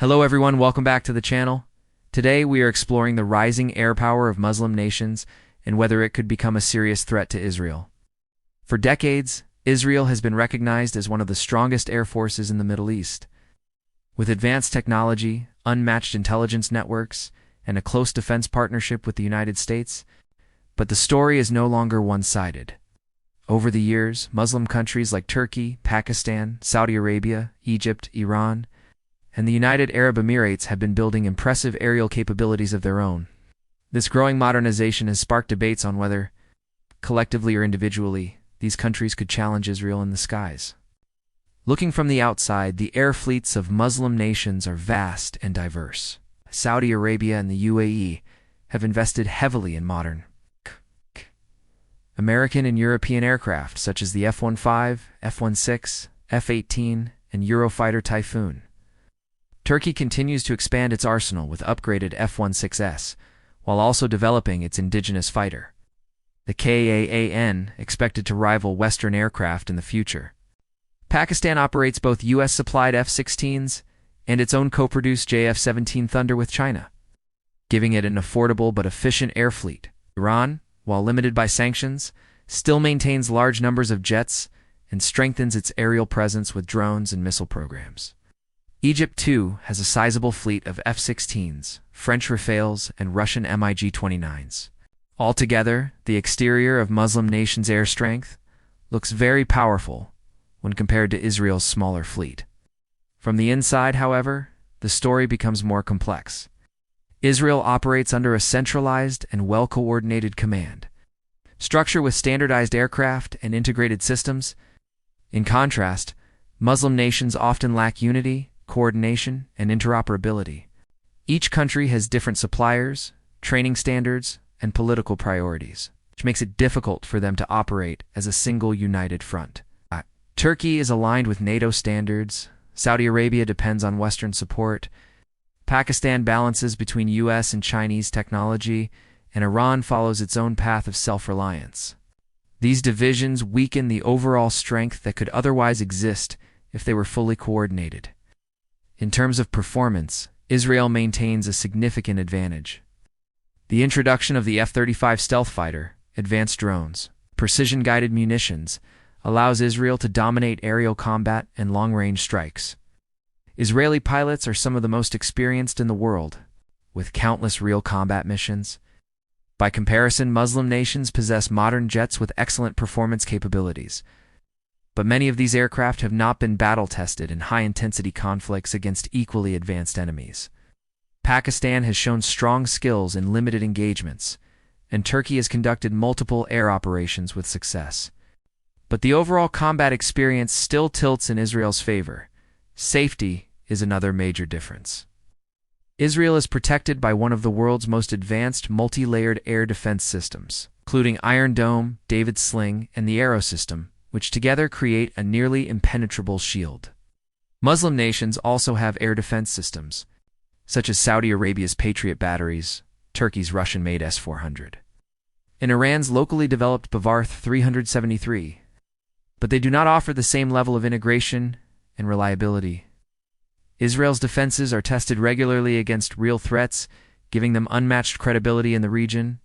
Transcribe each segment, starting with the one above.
Hello everyone, welcome back to the channel. Today we are exploring the rising air power of Muslim nations and whether it could become a serious threat to Israel. For decades, Israel has been recognized as one of the strongest air forces in the Middle East. With advanced technology, unmatched intelligence networks, and a close defense partnership with the United States, but the story is no longer one-sided. Over the years, Muslim countries like Turkey, Pakistan, Saudi Arabia, Egypt, Iran, and the United Arab Emirates have been building impressive aerial capabilities of their own. This growing modernization has sparked debates on whether, collectively or individually, these countries could challenge Israel in the skies. Looking from the outside, the air fleets of Muslim nations are vast and diverse. Saudi Arabia and the UAE have invested heavily in modern American and European aircraft such as the F-15, F-16, F-18, and Eurofighter Typhoon. Turkey continues to expand its arsenal with upgraded F-16s, while also developing its indigenous fighter, the KAAN, expected to rival Western aircraft in the future. Pakistan operates both U.S.-supplied F-16s and its own co-produced JF-17 Thunder with China, giving it an affordable but efficient air fleet. Iran, while limited by sanctions, still maintains large numbers of jets and strengthens its aerial presence with drones and missile programs. Egypt, too, has a sizable fleet of F-16s, French Rafales, and Russian MiG-29s. Altogether, the exterior of Muslim nations' air strength looks very powerful when compared to Israel's smaller fleet. From the inside, however, the story becomes more complex. Israel operates under a centralized and well-coordinated command structure with standardized aircraft and integrated systems. In contrast, Muslim nations often lack unity, coordination, and interoperability. Each country has different suppliers, training standards, and political priorities, which makes it difficult for them to operate as a single united front. Turkey is aligned with NATO standards, Saudi Arabia depends on Western support, Pakistan balances between US and Chinese technology, and Iran follows its own path of self-reliance. These divisions weaken the overall strength that could otherwise exist if they were fully coordinated. In terms of performance, Israel maintains a significant advantage. The introduction of the F-35 stealth fighter, advanced drones, precision-guided munitions, allows Israel to dominate aerial combat and long-range strikes. Israeli pilots are some of the most experienced in the world, with countless real combat missions. By comparison, Muslim nations possess modern jets with excellent performance capabilities, but many of these aircraft have not been battle-tested in high-intensity conflicts against equally advanced enemies. Pakistan has shown strong skills in limited engagements, and Turkey has conducted multiple air operations with success. But the overall combat experience still tilts in Israel's favor. Safety is another major difference. Israel is protected by one of the world's most advanced multi-layered air defense systems, including Iron Dome, David's Sling, and the Arrow system, which together create a nearly impenetrable shield. Muslim nations also have air defense systems, such as Saudi Arabia's Patriot batteries, Turkey's Russian-made S-400, and Iran's locally developed Bavarth 373, but they do not offer the same level of integration and reliability. Israel's defenses are tested regularly against real threats, giving them unmatched credibility in the region.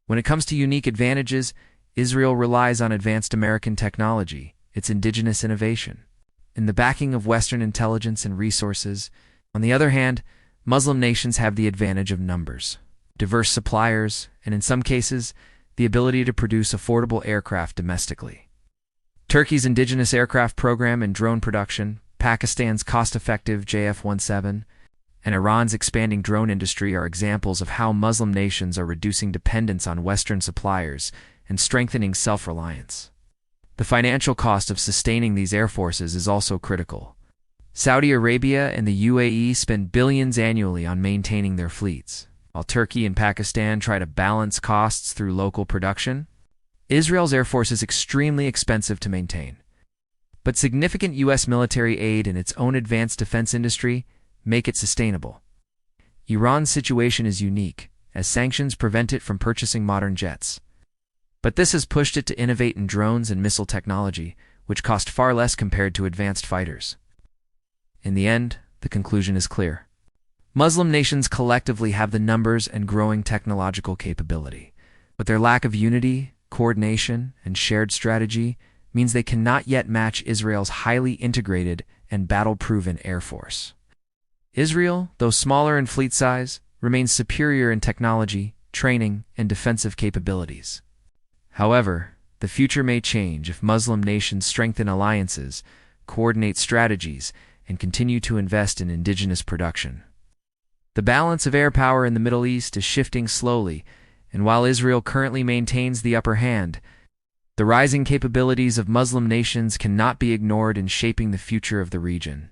When it comes to unique advantages, Israel relies on advanced American technology, its indigenous innovation, and the backing of Western intelligence and resources. On the other hand, Muslim nations have the advantage of numbers, diverse suppliers, and in some cases, the ability to produce affordable aircraft domestically. Turkey's indigenous aircraft program and drone production, Pakistan's cost-effective JF-17, and Iran's expanding drone industry are examples of how Muslim nations are reducing dependence on Western suppliers and strengthening self-reliance. The financial cost of sustaining these air forces is also critical. Saudi Arabia and the UAE spend billions annually on maintaining their fleets, while Turkey and Pakistan try to balance costs through local production. Israel's air force is extremely expensive to maintain, but significant U.S. military aid and its own advanced defense industry make it sustainable. Iran's situation is unique, as sanctions prevent it from purchasing modern jets. But this has pushed it to innovate in drones and missile technology, which cost far less compared to advanced fighters. In the end, the conclusion is clear. Muslim nations collectively have the numbers and growing technological capability, but their lack of unity, coordination, and shared strategy means they cannot yet match Israel's highly integrated and battle-proven air force. Israel, though smaller in fleet size, remains superior in technology, training, and defensive capabilities. However, the future may change if Muslim nations strengthen alliances, coordinate strategies, and continue to invest in indigenous production. The balance of air power in the Middle East is shifting slowly, and while Israel currently maintains the upper hand, the rising capabilities of Muslim nations cannot be ignored in shaping the future of the region.